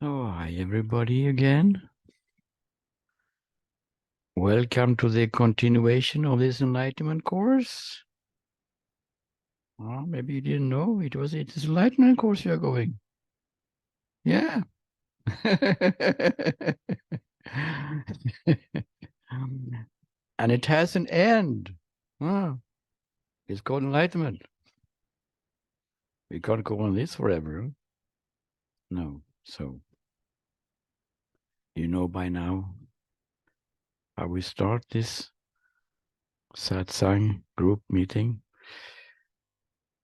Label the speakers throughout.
Speaker 1: Oh, hi everybody again. Welcome to the continuation of this enlightenment course. Well, maybe you didn't know it is enlightenment course you are going. Yeah. And it has an end. Ah, it's called enlightenment. We can't go on this forever. No. So you know by now how we start this satsang group meeting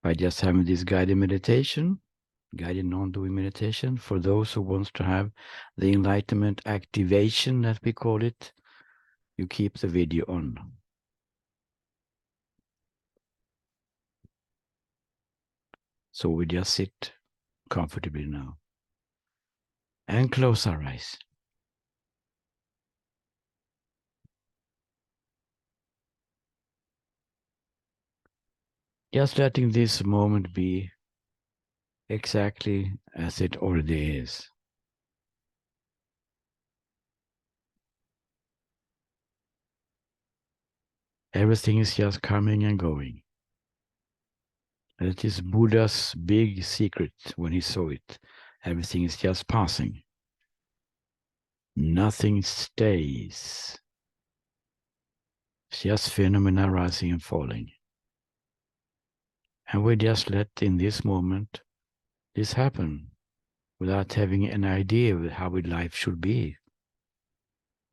Speaker 1: by just having this guided meditation, guided non-doing meditation for those who wants to have the enlightenment activation, that we call it. You keep the video on. So we just sit comfortably now and close our eyes. Just letting this moment be exactly as it already is. Everything is just coming and going. And it is Buddha's big secret when he saw it. Everything is just passing. Nothing stays. It's just phenomena rising and falling. And we just let in this moment this happen without having an idea of how life should be.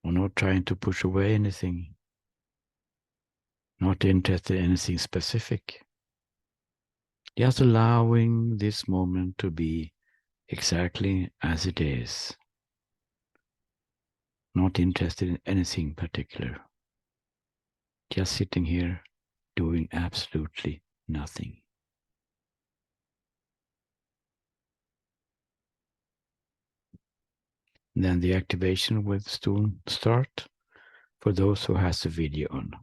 Speaker 1: Or not trying to push away anything. Not interested in anything specific. Just allowing this moment to be exactly as it is. Not interested in anything particular. Just sitting here doing absolutely nothing. Then the activation will soon start for those who has the video on.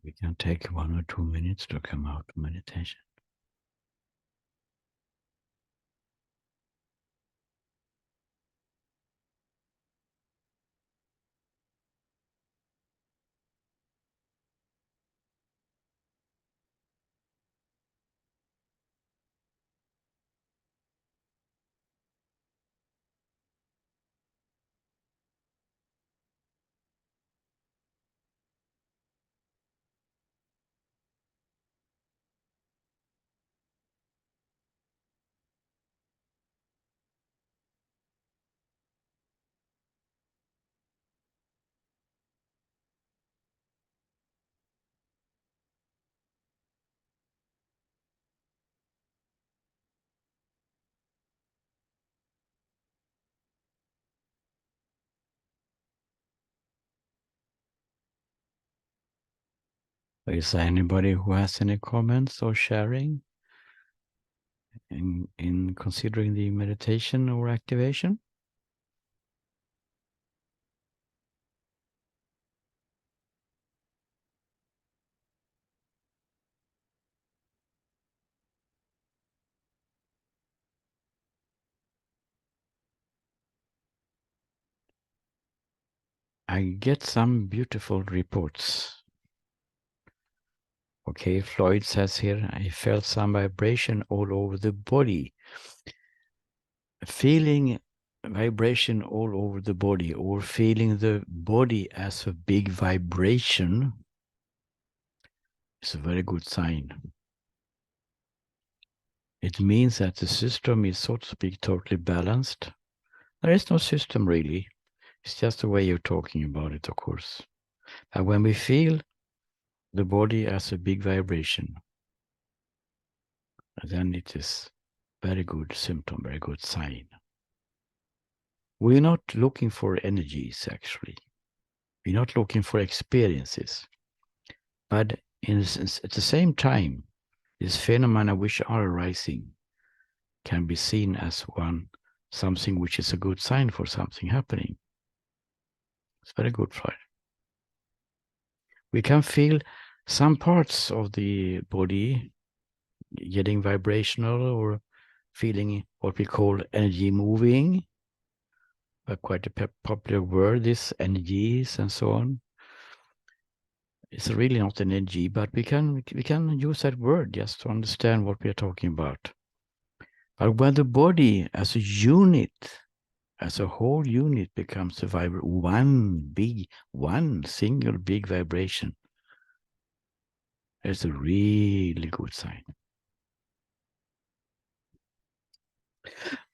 Speaker 1: We can take 1 or 2 minutes to come out of meditation. Is there anybody who has any comments or sharing in considering the meditation or activation? I get some beautiful reports. Okay, Floyd says here, I felt some vibration all over the body. Feeling vibration all over the body, or feeling the body as a big vibration, is a very good sign. It means that the system is, so to speak, totally balanced. There is no system really. It's just the way you're talking about it, of course. And when we feel the body as a big vibration, then it is very good symptom, very good sign. We're not looking for energies, actually. We're not looking for experiences. But at the same time, these phenomena which are arising can be seen as something which is a good sign for something happening. It's very good, Floyd. We can feel some parts of the body getting vibrational or feeling what we call energy moving. Quite a popular word, this energies and so on. It's really not an energy, but we can use that word just to understand what we are talking about. But when the body as a unit, as a whole unit becomes one single big vibration, it's a really good sign.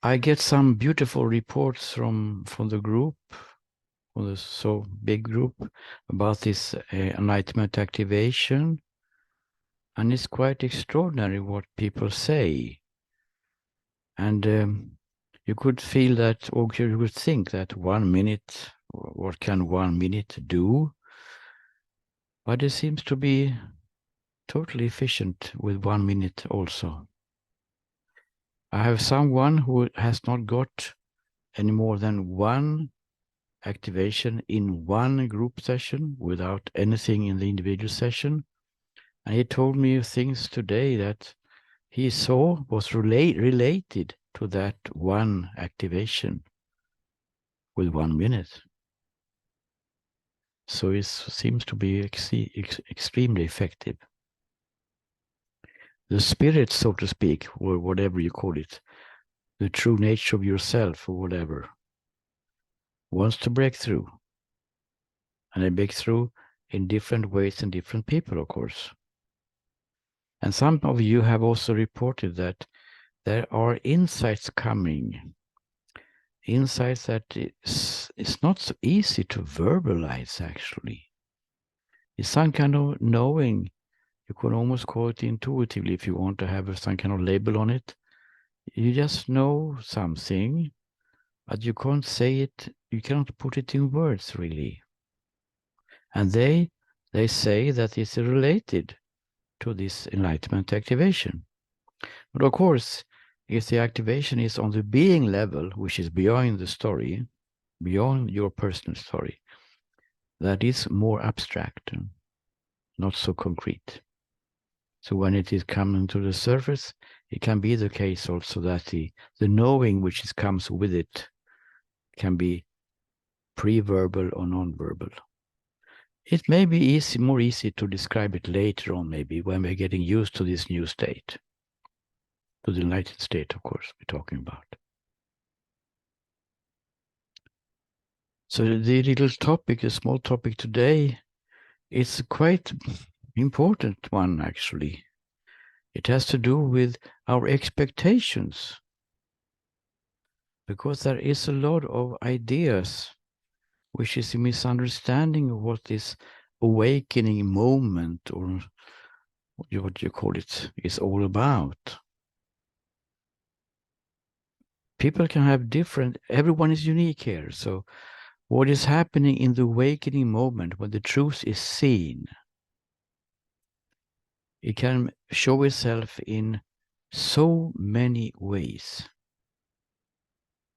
Speaker 1: I get some beautiful reports from the group, from the so big group, about this enlightenment activation, and it's quite extraordinary what people say. And you could feel that, or you would think that 1 minute, what can 1 minute do? But it seems to be totally efficient with 1 minute also. I have someone who has not got any more than one activation in one group session without anything in the individual session. And he told me things today that he saw was related to that one activation with 1 minute. So it seems to be extremely effective. The spirit, so to speak, or whatever you call it, the true nature of yourself or whatever, wants to break through. And they break through in different ways and different people, of course. And some of you have also reported that there are insights coming, insights that it's not so easy to verbalize, actually. It's some kind of knowing. You could almost call it intuitively if you want to have some kind of label on it. You just know something, but you can't say it, you cannot put it in words, really. And they say that it's related to this enlightenment activation. But of course, if the activation is on the being level, which is beyond the story, beyond your personal story, that is more abstract. not so concrete. So when it is coming to the surface, it can be the case also that the knowing which comes with it can be pre-verbal or non-verbal. It may be more easy to describe it later on, maybe when we're getting used to this new state, to the enlightened state, of course, we're talking about. So the little topic, a small topic today, is quite important one, actually. It has to do with our expectations, because there is a lot of ideas, which is a misunderstanding of what this awakening moment, or what you call it, is all about. People can have different, everyone is unique here. So what is happening in the awakening moment when the truth is seen, it can show itself in so many ways.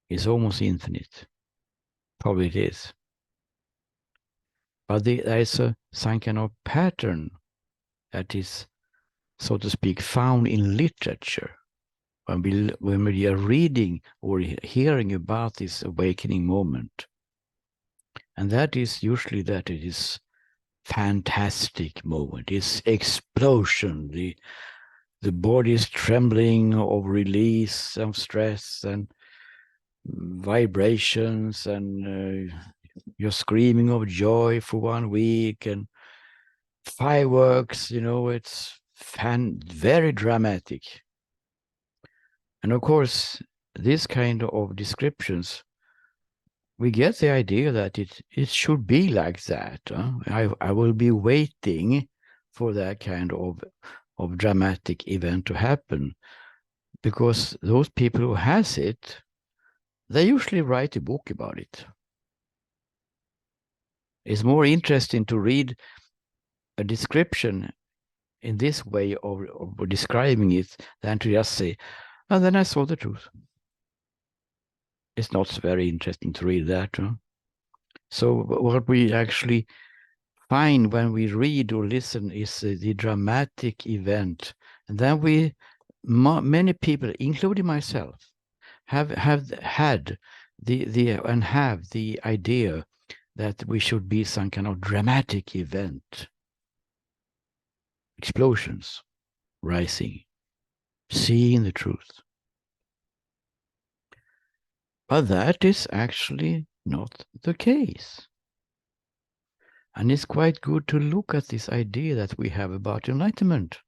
Speaker 1: It's almost infinite. Probably it is. But there is some kind of pattern that is, so to speak, found in literature. When we are reading or hearing about this awakening moment. And that is usually that it is fantastic moment. It's explosion. The body is trembling of release of stress and vibrations, and you're screaming of joy for 1 week, and fireworks, it's very dramatic. And of course, this kind of descriptions, we get the idea that it should be like that. I will be waiting for that kind of dramatic event to happen, because those people who has it, they usually write a book about it. It's more interesting to read a description in this way of describing it than to just say, and then I saw the truth. It's not very interesting to read that. So what we actually find when we read or listen is the dramatic event. And then many people, including myself, have had and have the idea that we should be some kind of dramatic event. Explosions, rising, seeing the truth. But that is actually not the case. And it's quite good to look at this idea that we have about enlightenment.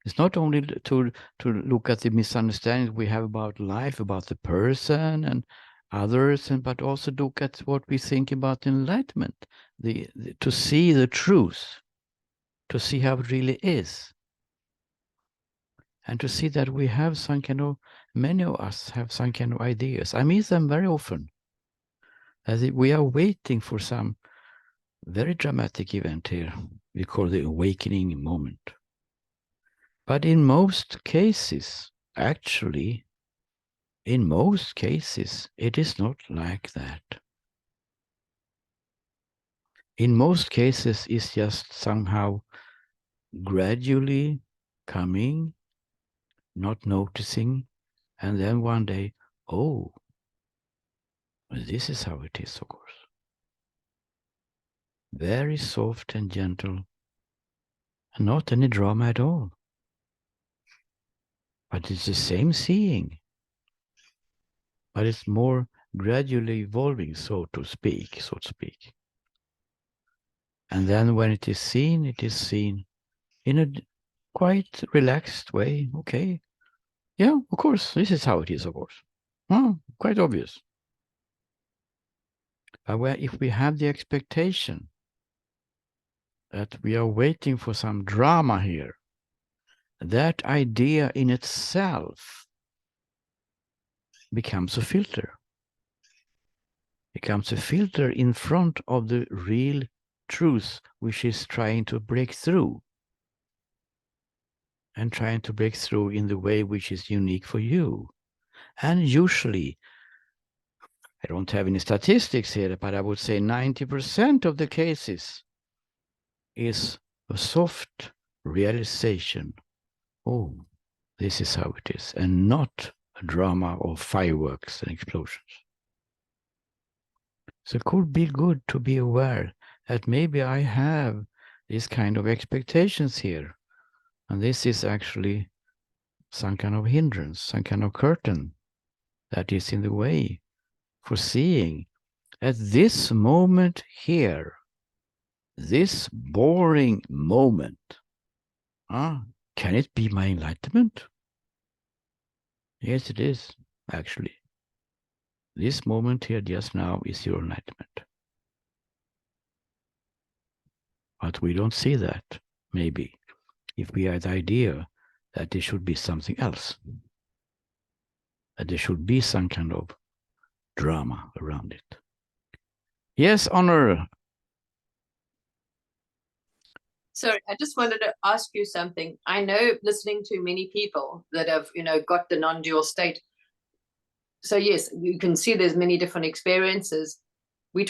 Speaker 1: It's not only to look at the misunderstandings we have about life, about the person and others, but also look at what we think about enlightenment, to see the truth, to see how it really is. And to see that we have some kind of, many of us have some kind of ideas. I meet them very often. As we are waiting for some very dramatic event here. We call the awakening moment. But in most cases, actually, in most cases, it is not like that. In most cases, it's just somehow gradually coming, not noticing, and then one day, oh, this is how it is, of course. Very soft and gentle, and not any drama at all. But it's the same seeing. But it's more gradually evolving, so to speak. And then when it is seen in a quite relaxed way. Okay. Yeah, of course, this is how it is, of course. Oh, quite obvious. But if we have the expectation that we are waiting for some drama here, that idea in itself becomes a filter. Becomes a filter in front of the real truth, which is trying to break through. And trying to break through in the way which is unique for you. And usually, I don't have any statistics here, but I would say 90% of the cases is a soft realization. Oh, this is how it is, and not a drama of fireworks and explosions. So it could be good to be aware that maybe I have this kind of expectations here. And this is actually some kind of hindrance, some kind of curtain that is in the way for seeing at this moment here, this boring moment, can it be my enlightenment? Yes, it is, actually. This moment here just now is your enlightenment. But we don't see that, maybe, if we have the idea that there should be something else, that there should be some kind of drama around it. Yes, Honor.
Speaker 2: So I just wanted to ask you something. I know, listening to many people that have, got the non-dual state. So yes, you can see there's many different experiences.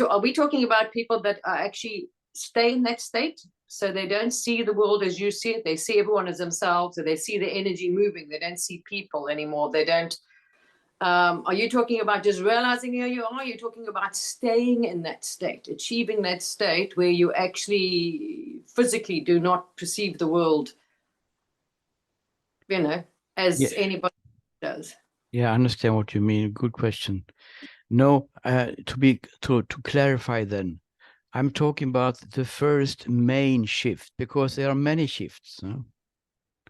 Speaker 2: Are we talking about people that are actually stay in that state? So they don't see the world as you see it. They see everyone as themselves, or they see the energy moving. They don't see people anymore. They don't. Are you talking about just realizing who you are? Are you talking about staying in that state, achieving that state where you actually physically do not perceive the world, as anybody does?
Speaker 1: Yeah, I understand what you mean. Good question. No, to clarify then, I'm talking about the first main shift, because there are many shifts. No?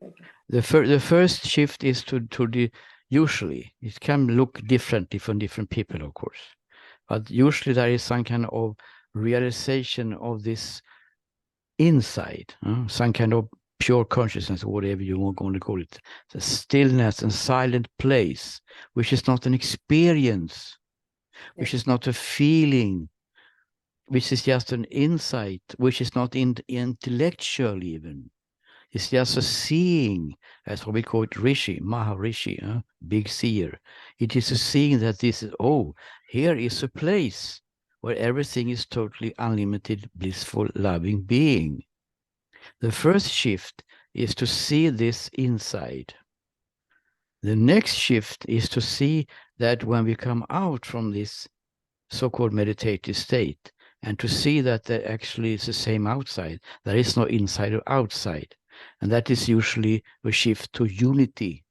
Speaker 1: Okay. The first shift is to the, usually it can look differently from different people, of course, but usually there is some kind of realization of this inside, some kind of pure consciousness, or whatever you want to call it, the stillness and silent place, which is not an experience, which is not a feeling, which is just an insight, which is not intellectual even. It's just a seeing, as what we call it, Rishi, Maharishi, big seer. It is a seeing that this is, oh, here is a place where everything is totally unlimited, blissful, loving being. The first shift is to see this inside. The next shift is to see that when we come out from this so-called meditative state, and to see that there actually is the same outside. There is no inside or outside. And that is usually a shift to unity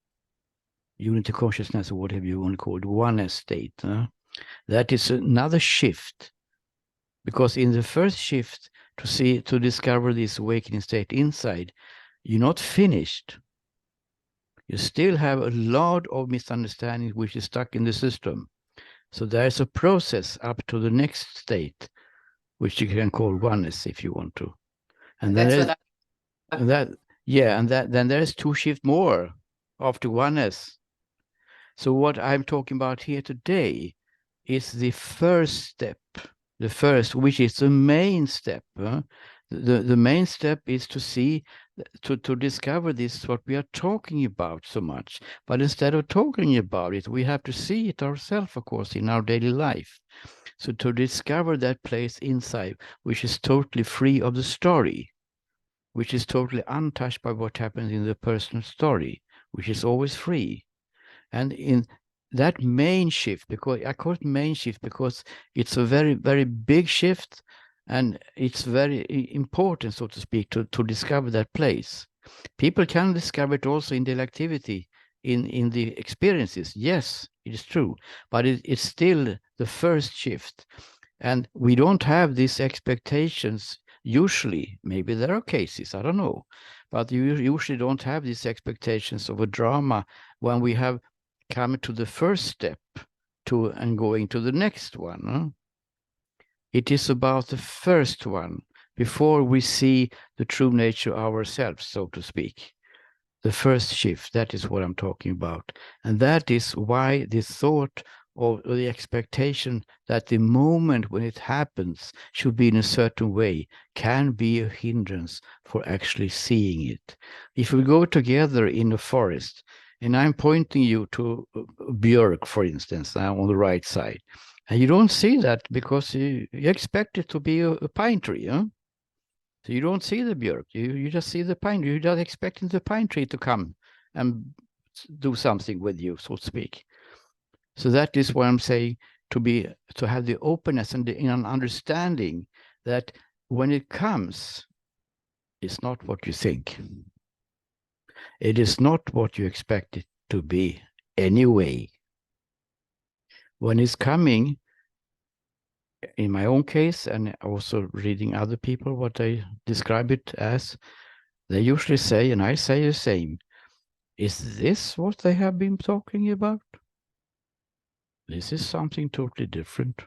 Speaker 1: consciousness, or whatever you want to call it, oneness state. That is another shift. Because in the first shift, to discover this awakening state inside, you're not finished. You still have a lot of misunderstanding which is stuck in the system. So there's a process up to the next state, which you can call oneness if you want to. And then then there's two shifts more after oneness. So what I'm talking about here today is the first step, which is the main step. The main step is to see, to discover this, what we are talking about so much. But instead of talking about it, we have to see it ourselves, of course, in our daily life. So to discover that place inside, which is totally free of the story, which is totally untouched by what happens in the personal story, which is always free. And in that main shift, because I call it main shift because it's a very, very big shift, and it's very important, so to speak, to discover that place. People can discover it also in daily activity, in the experiences. Yes, it is true, but it's still the first shift. And we don't have these expectations usually. Maybe there are cases, I don't know, but you usually don't have these expectations of a drama when we have come to the first step and going to the next one. It is about the first one before we see the true nature ourselves, so to speak. The first shift, that is what I'm talking about. And that is why this thought or the expectation that the moment when it happens should be in a certain way can be a hindrance for actually seeing it. If we go together in a forest, and I'm pointing you to Björk, for instance, now on the right side, and you don't see that because you expect it to be a pine tree, huh? So you don't see the björk, you just see the pine. You're just expecting the pine tree to come and do something with you, so to speak. So that is what I'm saying, to have the openness and an understanding that when it comes, it's not what you think. It is not what you expect it to be anyway. When it's coming, in my own case, and also reading other people, what they describe it as, they usually say, and I say the same, is this what they have been talking about? This is something totally different.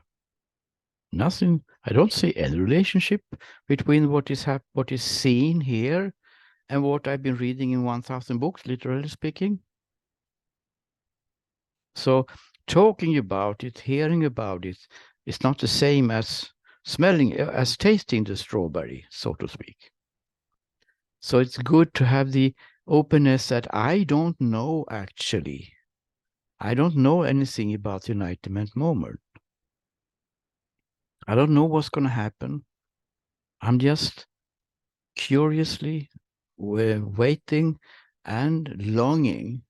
Speaker 1: Nothing, I don't see any relationship between what is seen here and what I've been reading in 1,000 books, literally speaking. So talking about it, hearing about it, is not the same as as tasting the strawberry, so to speak. So it's good to have the openness that I don't know actually. I don't know anything about the enlightenment moment. I don't know what's going to happen. I'm just curiously waiting and longing.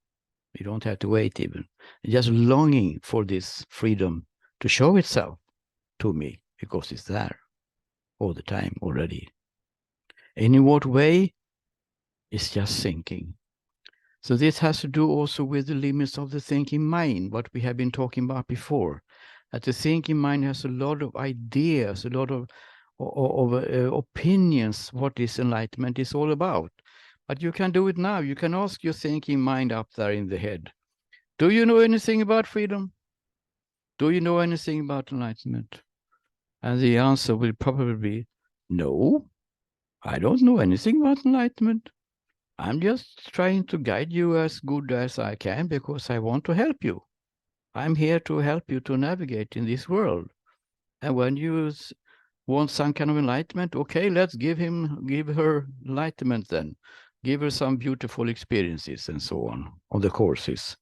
Speaker 1: You don't have to wait even. Just longing for this freedom to show itself to me because it's there all the time already. And in what way? It's just thinking. So this has to do also with the limits of the thinking mind, what we have been talking about before. That the thinking mind has a lot of ideas, a lot of opinions, what this enlightenment is all about. But you can do it now. You can ask your thinking mind up there in the head, do you know anything about freedom? Do you know anything about enlightenment? And the answer will probably be, no, I don't know anything about enlightenment. I'm just trying to guide you as good as I can because I want to help you. I'm here to help you to navigate in this world. And when you want some kind of enlightenment, okay, let's give her enlightenment then. Give her some beautiful experiences and so on the courses.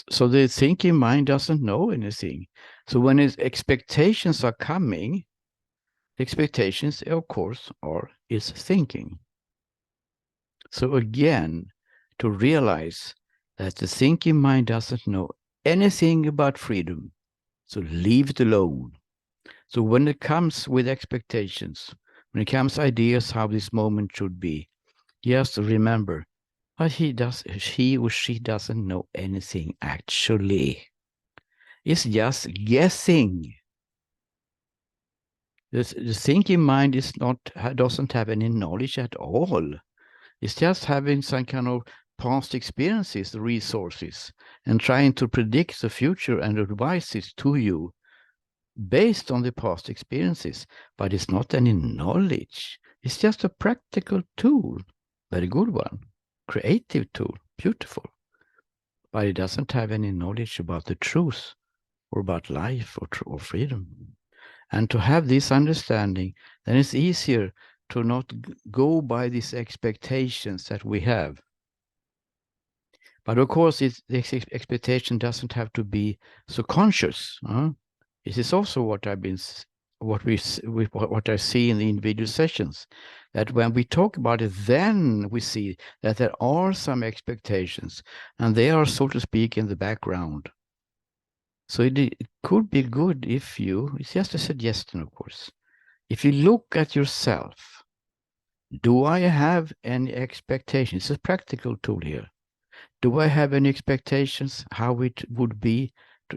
Speaker 1: So the thinking mind doesn't know anything. So when its expectations are coming, expectations, of course, is thinking. So again, to realize that the thinking mind doesn't know anything about freedom, so leave it alone. So when it comes with expectations, when it comes ideas how this moment should be, just remember, but he or she doesn't know anything actually. It's just guessing. The thinking mind doesn't have any knowledge at all. It's just having some kind of past experiences, resources, and trying to predict the future and advise it to you based on the past experiences. But it's not any knowledge. It's just a practical tool, very good one, creative tool, beautiful. But it doesn't have any knowledge about the truth or about life or freedom. And to have this understanding, then it's easier to not go by these expectations that we have. But of course, this expectation doesn't have to be so conscious. This is also what I see in the individual sessions, that when we talk about it, then we see that there are some expectations, and they are, so to speak, in the background. So it could be good if it's just a suggestion, of course. If you look at yourself, do I have any expectations? It's a practical tool here. Do I have any expectations how it would be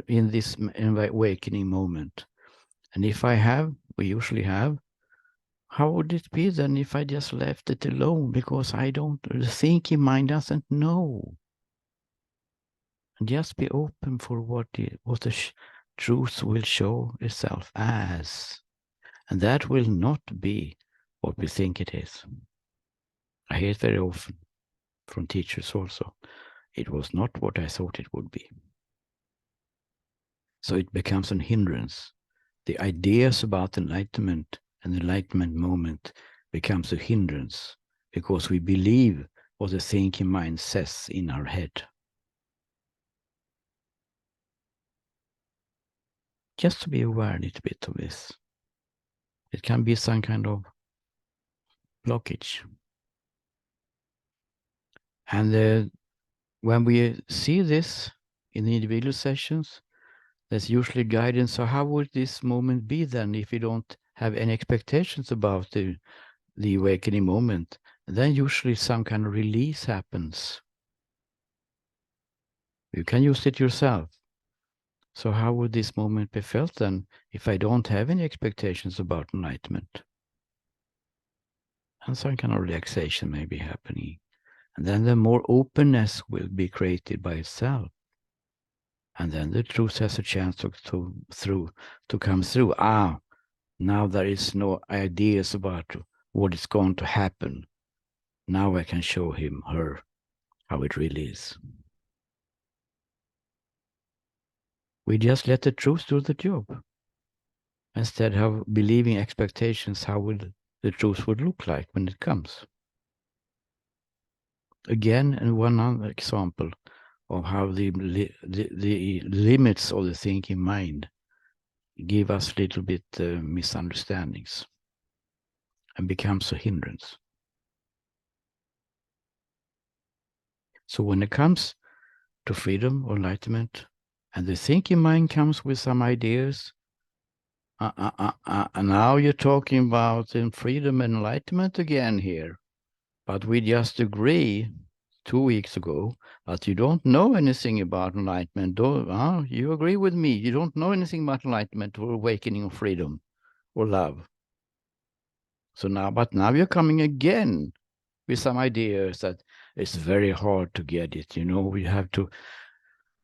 Speaker 1: in this awakening moment? And if I have, we usually have, how would it be then if I just left it alone? Because the thinking mind doesn't know. And just be open for what the truth will show itself as. And that will not be what we think it is. I hear it very often from teachers also. It was not what I thought it would be. So it becomes a hindrance. The ideas about enlightenment and the enlightenment moment becomes a hindrance because we believe what the thinking mind says in our head. Just to be aware a little bit of this. It can be some kind of blockage. And when we see this in the individual sessions, there's usually guidance. So how would this moment be then if you don't have any expectations about the awakening moment? Then usually some kind of release happens. You can use it yourself. So how would this moment be felt then if I don't have any expectations about enlightenment? And some kind of relaxation may be happening. And then the more openness will be created by itself. And then the truth has a chance to come through. Now there is no ideas about what is going to happen. Now I can show him, her, how it really is. We just let the truth do the job. Instead of believing expectations, how would the truth would look like when it comes. Again, and one other example of how the limits of the thinking mind give us a little bit misunderstandings and becomes a hindrance. So when it comes to freedom or enlightenment, and the thinking mind comes with some ideas, and now you're talking about freedom and enlightenment again here. But we just agree 2 weeks ago that you don't know anything about enlightenment. You agree with me? You don't know anything about enlightenment or awakening or freedom or love. So now you're coming again with some ideas that it's very hard to get it. We have to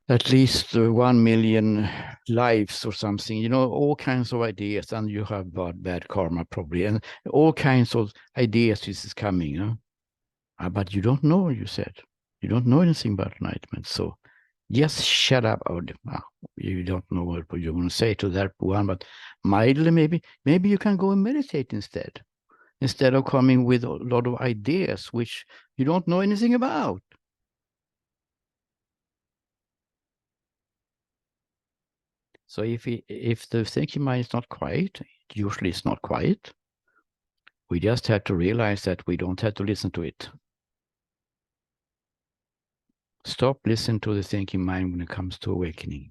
Speaker 1: at least 1 million lives or something, all kinds of ideas, and you have bad karma probably, and all kinds of ideas this is coming. But you don't know, you said. You don't know anything about enlightenment. So just shut up. You don't know what you want to say to that one, but mildly maybe you can go and meditate instead of coming with a lot of ideas which you don't know anything about. So if the thinking mind is not quiet, usually it's not quiet. We just have to realize that we don't have to listen to it. Stop listening to the thinking mind when it comes to awakening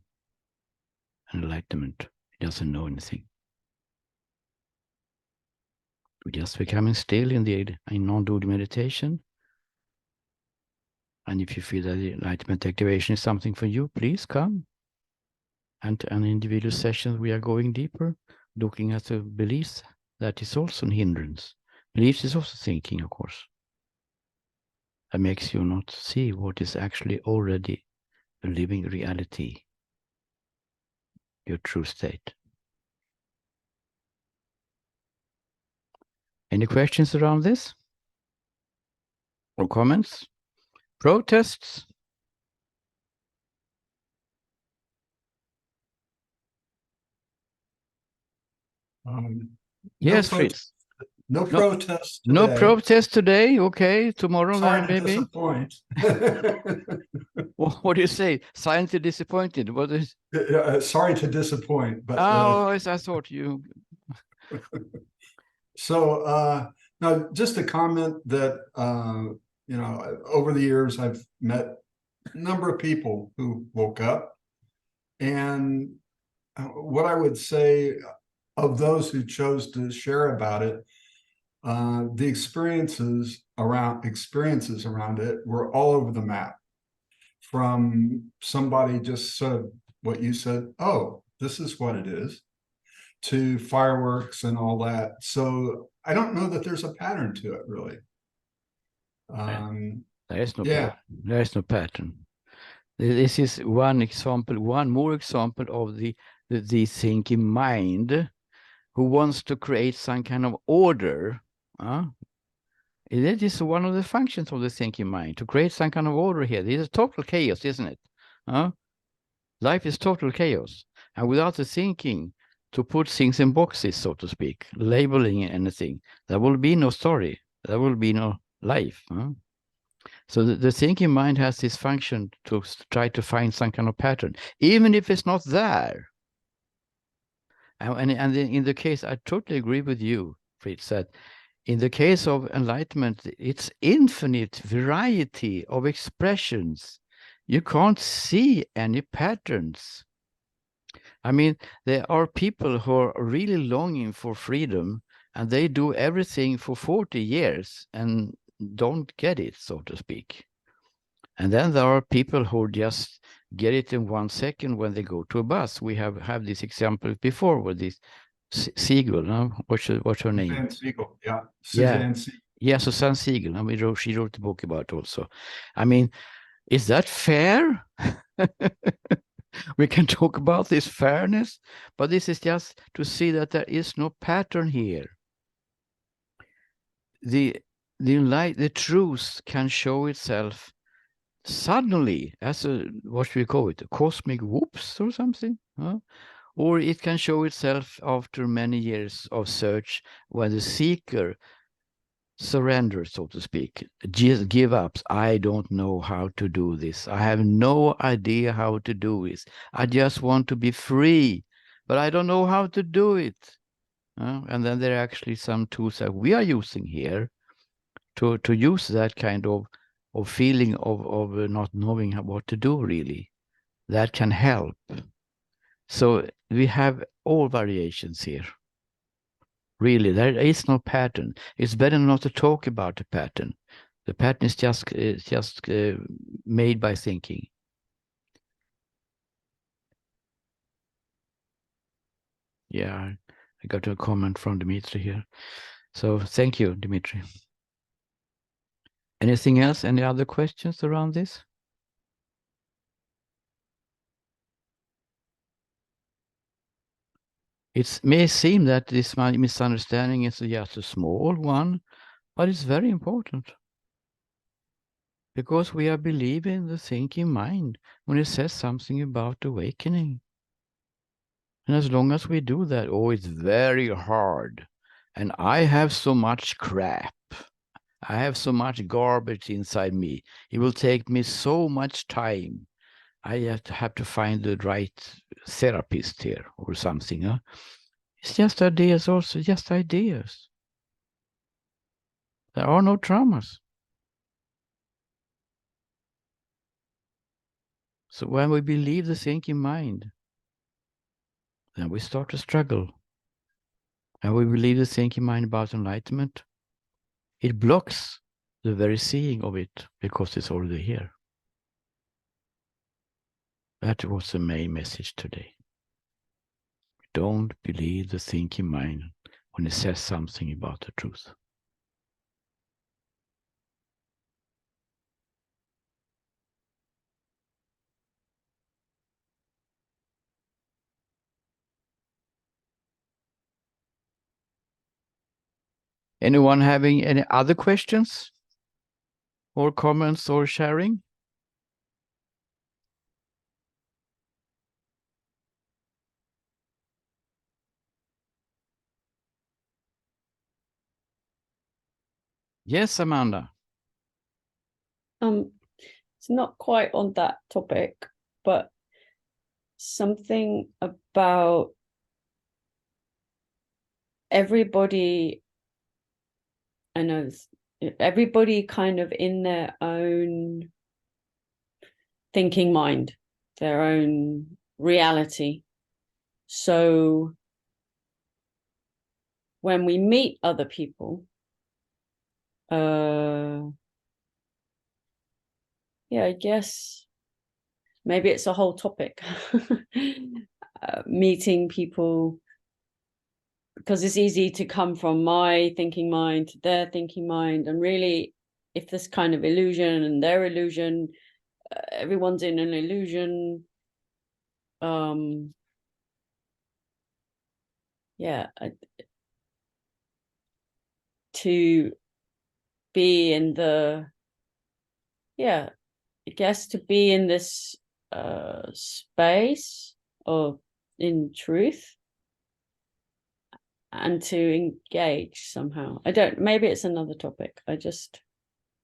Speaker 1: and enlightenment. It doesn't know anything. We're just becoming still in non-dual meditation. And if you feel that the enlightenment activation is something for you, please come. And an individual session, we are going deeper, looking at the beliefs. That is also a hindrance. Beliefs is also thinking, of course. That makes you not see what is actually already a living reality, your true state. Any questions around this? Or comments? Protests? Yes, Fritz.
Speaker 3: No protest today.
Speaker 1: No protest today. Okay, tomorrow
Speaker 3: Sorry
Speaker 1: then
Speaker 3: to
Speaker 1: maybe.
Speaker 3: disappoint.
Speaker 1: What do you say? Silently disappointed. What is?
Speaker 3: Sorry to disappoint, but
Speaker 1: I thought you.
Speaker 3: So now just a comment that over the years I've met a number of people who woke up, and what I would say of those who chose to share about it, the experiences around it were all over the map. From somebody just sort of what you said, oh, this is what it is, to fireworks and all that. So I don't know that there's a pattern to it, really.
Speaker 1: There is no pattern. There is no pattern. This is one example, one more example of the thinking mind who wants to create some kind of order. It is one of the functions of the thinking mind, to create some kind of order here. This is total chaos, isn't it? Life is total chaos. And without the thinking to put things in boxes, so to speak, labeling anything, there will be no story. There will be no life. So the thinking mind has this function to try to find some kind of pattern, even if it's not there. And in the case, I totally agree with you, Fritz, that In the case of enlightenment, it's infinite variety of expressions. You can't see any patterns. I mean, there are people who are really longing for freedom, and they do everything for 40 years and don't get it, so to speak. And then there are people who just get it in 1 second when they go to a bus. We have this example before with this Siegel, no? What's her name?
Speaker 3: Suzanne Siegel, yeah,
Speaker 1: Yeah.
Speaker 3: Suzanne Siegel.
Speaker 1: Yeah, Susanne Siegel. I mean, she wrote the book about it also. I mean, is that fair? We can talk about this fairness, but this is just to see that there is no pattern here. The truth can show itself suddenly as a, what should we call it, a cosmic whoops or something, huh? Or it can show itself after many years of search when the seeker surrenders, so to speak, just give up. I don't know how to do this. I have no idea how to do this. I just want to be free, but I don't know how to do it. And then there are actually some tools that we are using here to use that kind of feeling of not knowing what to do, really. That can help. So we have all variations here. Really, there is no pattern. It's better not to talk about the pattern. The pattern is just made by thinking. Yeah, I got a comment from Dimitri here. So thank you, Dimitri. Anything else? Any other questions around this? It may seem that this misunderstanding is just a small one, but it's very important. Because we are believing the thinking mind when it says something about awakening. And as long as we do that, oh, it's very hard. And I have so much crap. I have so much garbage inside me. It will take me so much time. I have to find the right therapist here or something. Huh? It's just ideas also, just ideas. There are no traumas. So when we believe the thinking mind, then we start to struggle. And we believe the thinking mind about enlightenment, it blocks the very seeing of it because it's already here. That was the main message today. Don't believe the thinking mind when it says something about the truth. Anyone having any other questions or comments or sharing? Yes, Amanda.
Speaker 4: It's not quite on that topic, but something about everybody, I know everybody kind of in their own thinking mind, their own reality. So when we meet other people, yeah, I guess maybe it's a whole topic. Meeting people, because it's easy to come from my thinking mind to their thinking mind, and really, if this kind of illusion and their illusion, everyone's in an illusion. Yeah, to be in the, yeah, I guess to be in this space of in truth and to engage somehow. I don't, maybe it's another topic. I just,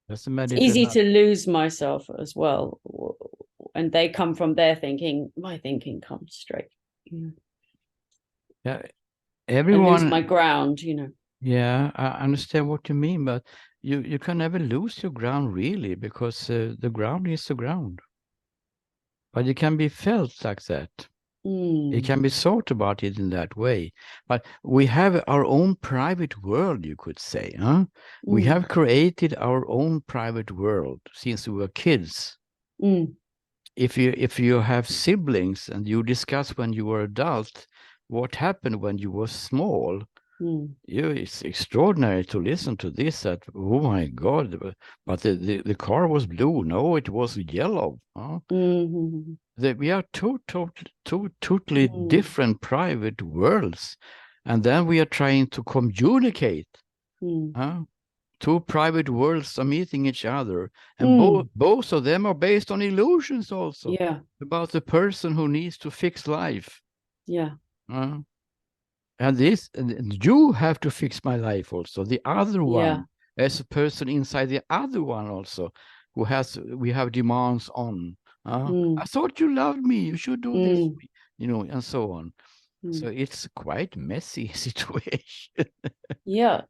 Speaker 4: it's easy to lose myself as well. And they come from their thinking, my thinking comes straight.
Speaker 1: Yeah, everyone.
Speaker 4: I lose my ground,
Speaker 1: Yeah, I understand what you mean, but you can never lose your ground really, because the ground is the ground. But it can be felt like that. It
Speaker 4: Mm,
Speaker 1: can be thought about it in that way. But we have our own private world, you could say, huh? We
Speaker 4: mm,
Speaker 1: have created our own private world since we were kids.
Speaker 4: mm,
Speaker 1: If you have siblings and you discuss when you were adult what happened when you were small,
Speaker 4: mm,
Speaker 1: it's extraordinary to listen to this, that, oh my God, but the car was blue. No, it was yellow. Huh?
Speaker 4: mhm,
Speaker 1: We are two totally
Speaker 4: mm,
Speaker 1: different private worlds. And then we are trying to communicate.
Speaker 4: mm,
Speaker 1: Huh? Two private worlds are meeting each other. And
Speaker 4: mm.
Speaker 1: both of them are based on illusions also
Speaker 4: Yeah,
Speaker 1: about the person who needs to fix life.
Speaker 4: yeah,
Speaker 1: Huh? And you have to fix my life also. The other
Speaker 4: yeah,
Speaker 1: one, as a person inside the other one also, we have demands on. I
Speaker 4: mm,
Speaker 1: thought you loved me. You should do this,
Speaker 4: mm,
Speaker 1: and so on. So
Speaker 4: mm.
Speaker 1: it's quite messy situation.
Speaker 4: Yeah.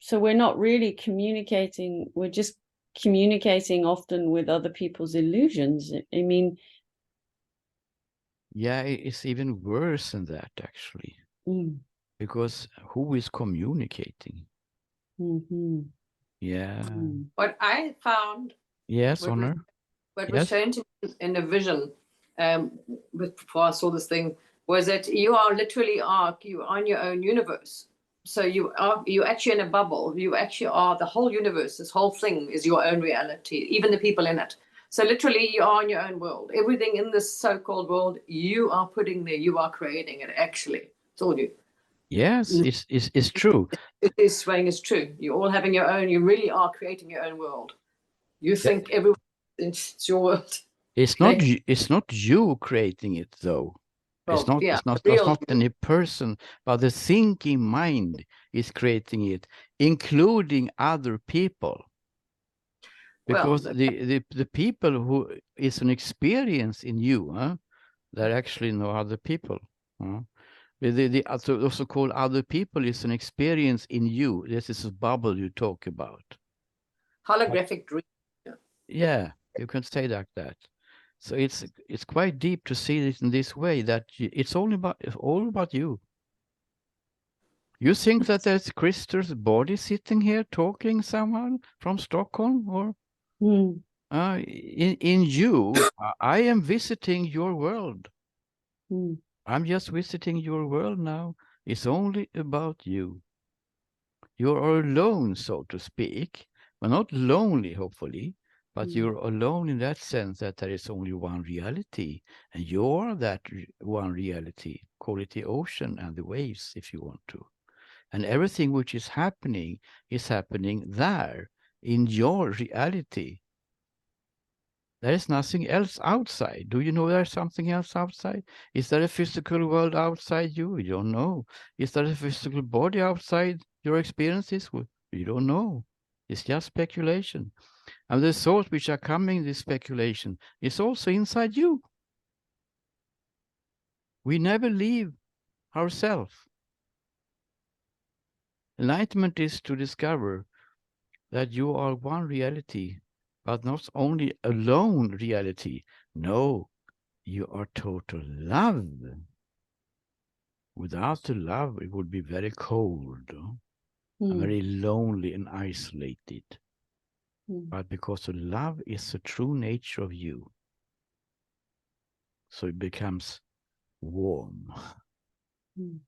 Speaker 4: So we're not really communicating, we're just communicating often with other people's illusions. I mean,
Speaker 1: Yeah, it's even worse than that actually,
Speaker 4: mm,
Speaker 1: because who is communicating?
Speaker 4: mhm,
Speaker 1: Yeah.
Speaker 4: mm,
Speaker 2: What I found,
Speaker 1: Yes,
Speaker 2: what was
Speaker 1: Honor.
Speaker 2: what was
Speaker 1: Yes.
Speaker 2: shown to me in a vision, before I saw this thing, was that you are literally you are in your own universe. So you actually in a bubble. You actually are the whole universe. This whole thing is your own reality, even the people in it. So literally, you are in your own world. Everything in this so-called world, you are putting there. You are creating it. Actually, it's all you.
Speaker 1: Yes, it's true.
Speaker 2: It is saying is true. You're all having your own. You really are creating your own world. You
Speaker 1: Yeah.
Speaker 2: think everyone it's your world.
Speaker 1: It's not it's not you creating it though. It's
Speaker 2: Well,
Speaker 1: not
Speaker 2: yeah,
Speaker 1: it's not
Speaker 2: the
Speaker 1: it's
Speaker 2: real
Speaker 1: not any person, but the thinking mind is creating it, including other people.
Speaker 2: well,
Speaker 1: Because the people who is an experience in you, huh? There are actually no other people. Huh? The also called other people is an experience in you. This is a bubble you talk about.
Speaker 2: holographic dream.
Speaker 1: Yeah, you can say like that. So it's quite deep to see it in this way, that it's all about you. You think that there's Christer's body sitting here talking someone from Stockholm, or
Speaker 4: mm,
Speaker 1: in you, I am visiting your world.
Speaker 4: mm,
Speaker 1: I'm just visiting your world now. It's only about you. You are alone, so to speak. Well, not lonely, hopefully, but
Speaker 4: mm,
Speaker 1: you're alone in that sense that there is only one reality, and you're that one reality. Call it the ocean and the waves, if you want to. And everything which is happening there in your reality. There is nothing else outside. Do you know there's something else outside? Is there a physical world outside you? You don't know. Is there a physical body outside your experiences? You don't know. It's just speculation. And the thoughts which are coming, this speculation, is also inside you. We never leave ourselves. Enlightenment is to discover that you are one reality, but not only alone reality. No, you are total love. Without the love, it would be very cold, and very lonely and isolated.
Speaker 4: mm,
Speaker 1: But because the love is the true nature of you, so it becomes warm.
Speaker 4: mm.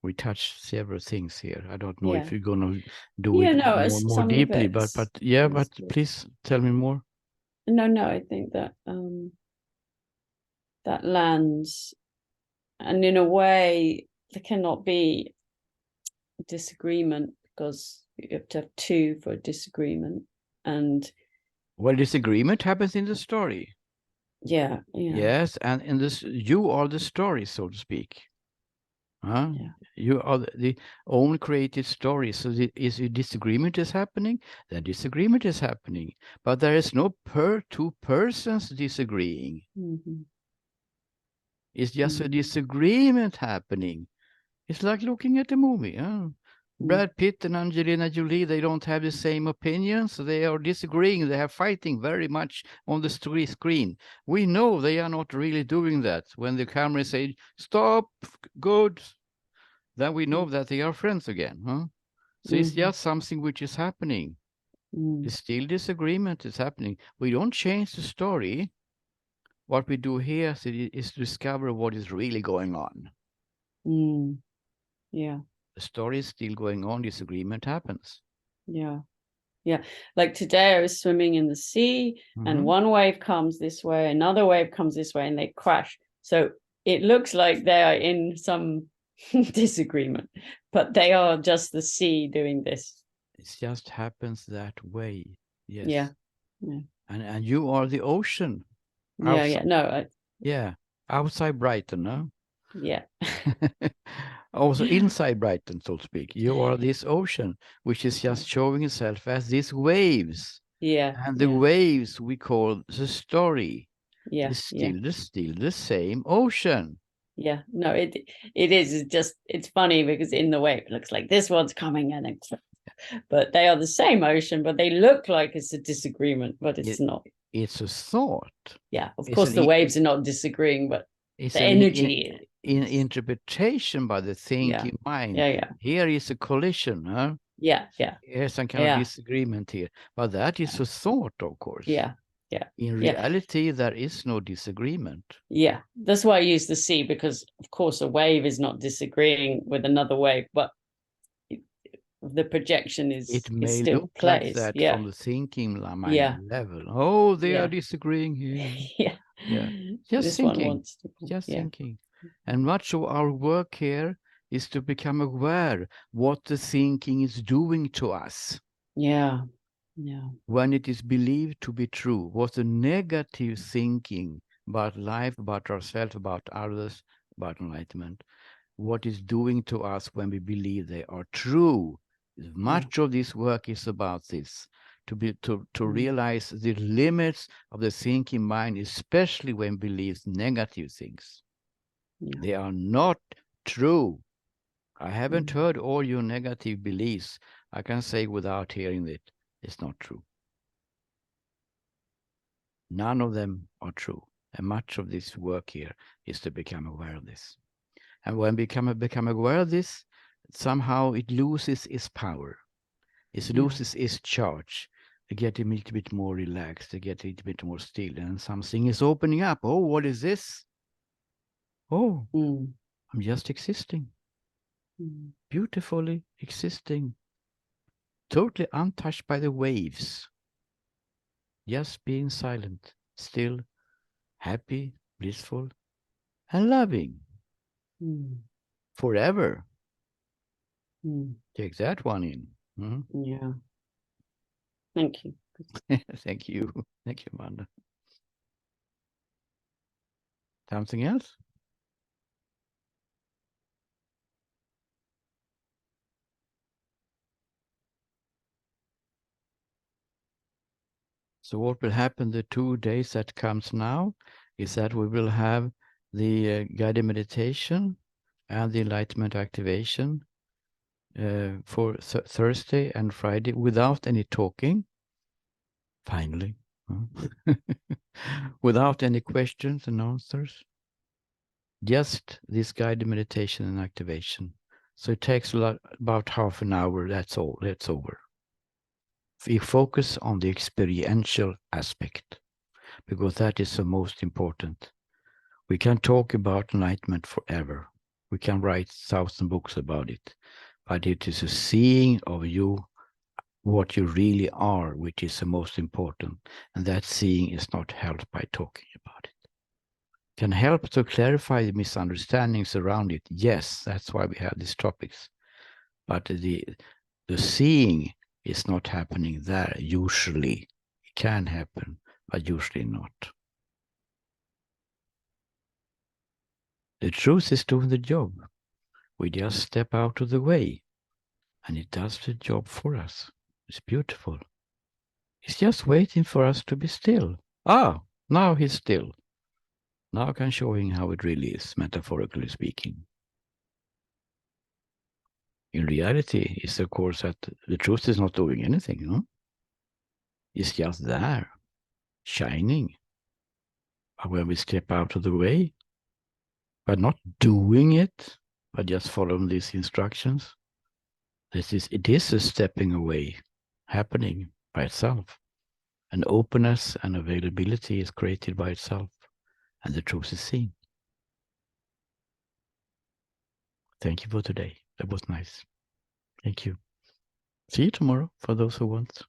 Speaker 1: We touched several things here. I don't know
Speaker 4: Yeah.
Speaker 1: if you're gonna do
Speaker 4: Yeah,
Speaker 1: it
Speaker 4: no,
Speaker 1: more,
Speaker 4: it's
Speaker 1: more
Speaker 4: some of
Speaker 1: deeply, but yeah,
Speaker 4: it's
Speaker 1: but
Speaker 4: good.
Speaker 1: please tell me more.
Speaker 4: No, I think that that lands, and in a way there cannot be disagreement because you have to have two for a disagreement. And
Speaker 1: Well, disagreement happens in the story.
Speaker 4: yeah.
Speaker 1: Yes, and in this, you are the story, so to speak. Huh?
Speaker 4: Yeah.
Speaker 1: You are the own created story. So is a disagreement is happening, then disagreement is happening. But there is no two persons disagreeing.
Speaker 4: Mm-hmm.
Speaker 1: It's just a disagreement happening It's like looking at a movie. Brad Pitt and Angelina Jolie, they don't have the same opinions. They are disagreeing. They are fighting very much on the screen. We know they are not really doing that. When the camera says, stop, good, then we know that they are friends again. So it's just something which is happening. It's still disagreement is happening. We don't change the story. What we do here is to discover what is really going on.
Speaker 4: Yeah.
Speaker 1: The story is still going on. Disagreement happens.
Speaker 4: Yeah. Yeah. Like today I was swimming in the sea and one wave comes this way, another wave comes this way, and they crash. So it looks like they are in some disagreement, but they are just the sea doing this.
Speaker 1: It just happens that way. Yes.
Speaker 4: Yeah.
Speaker 1: And you are the ocean.
Speaker 4: Yeah. No.
Speaker 1: Yeah. Outside Brighton, no?
Speaker 4: Yeah.
Speaker 1: Also inside Brighton, so to speak. You are this ocean, which is just showing itself as these waves.
Speaker 4: Yeah.
Speaker 1: And the waves we call the story.
Speaker 4: Yeah.
Speaker 1: It's still the same ocean.
Speaker 4: Yeah. No, it is. It's just, it's funny because in the wave it looks like this one's coming and it's, but they are the same ocean, but they look like it's a disagreement, but it's not.
Speaker 1: It's a thought.
Speaker 4: Yeah. Of course, the waves are not disagreeing, but
Speaker 1: it's
Speaker 4: the energy
Speaker 1: in interpretation by the thinking mind.
Speaker 4: Yeah.
Speaker 1: Here is a collision, huh?
Speaker 4: Yeah.
Speaker 1: Here's some kind of disagreement here. But that is a thought, of course.
Speaker 4: Yeah.
Speaker 1: In reality, there is no disagreement.
Speaker 4: Yeah. That's why I use the sea, because of course a wave is not disagreeing with another wave, but the projection is
Speaker 1: it may
Speaker 4: still
Speaker 1: look
Speaker 4: plays.
Speaker 1: like that from the thinking mind level. Oh, they are disagreeing here. Just
Speaker 4: this
Speaker 1: thinking.
Speaker 4: One wants to,
Speaker 1: thinking. And much of our work here is to become aware what the thinking is doing to us.
Speaker 4: Yeah.
Speaker 1: When it is believed to be true, what the negative thinking about life, about ourselves, about others, about enlightenment, what is doing to us when we believe they are true. Much of this work is about this, to realize the limits of the thinking mind, especially when believes negative things. They are not true. I haven't heard all your negative beliefs. I can say without hearing it, it's not true. None of them are true. And much of this work here is to become aware of this. And when we become aware of this, somehow it loses its power. It loses its charge. You get a little bit more relaxed. You get a little bit more still. And something is opening up. Oh, what is this? Oh, I'm just existing. Beautifully existing. Totally untouched by the waves. Just being silent, still, happy, blissful, and loving. Forever. Take that one in.
Speaker 4: Yeah. Thank you.
Speaker 1: Thank you. Thank you, Amanda. Something else? So what will happen the 2 days that comes now is that we will have the guided meditation and the enlightenment activation for Thursday and Friday without any talking. Finally. Without any questions and answers. Just this guided meditation and activation. So it takes about half an hour. That's all. That's over. We focus on the experiential aspect because that is the most important. We can talk about enlightenment forever. We can write 1,000 books about it, but it is a seeing of you, what you really are, which is the most important. And that seeing is not helped by talking about it. Can help to clarify the misunderstandings around it. Yes, that's why we have these topics. But the seeing is not happening there usually. It can happen, but usually not. The truth is doing the job. We just step out of the way and it does the job for us. It's beautiful. It's just waiting for us to be still. Ah, now he's still. Now I can show him how it really is, metaphorically speaking. In reality, it's of course that the truth is not doing anything, no? It's just there, shining. But when we step out of the way, but not doing it, but just following these instructions, it is a stepping away happening by itself. An openness and availability is created by itself, and the truth is seen. Thank you for today. That was nice. Thank you. See you tomorrow for those who want.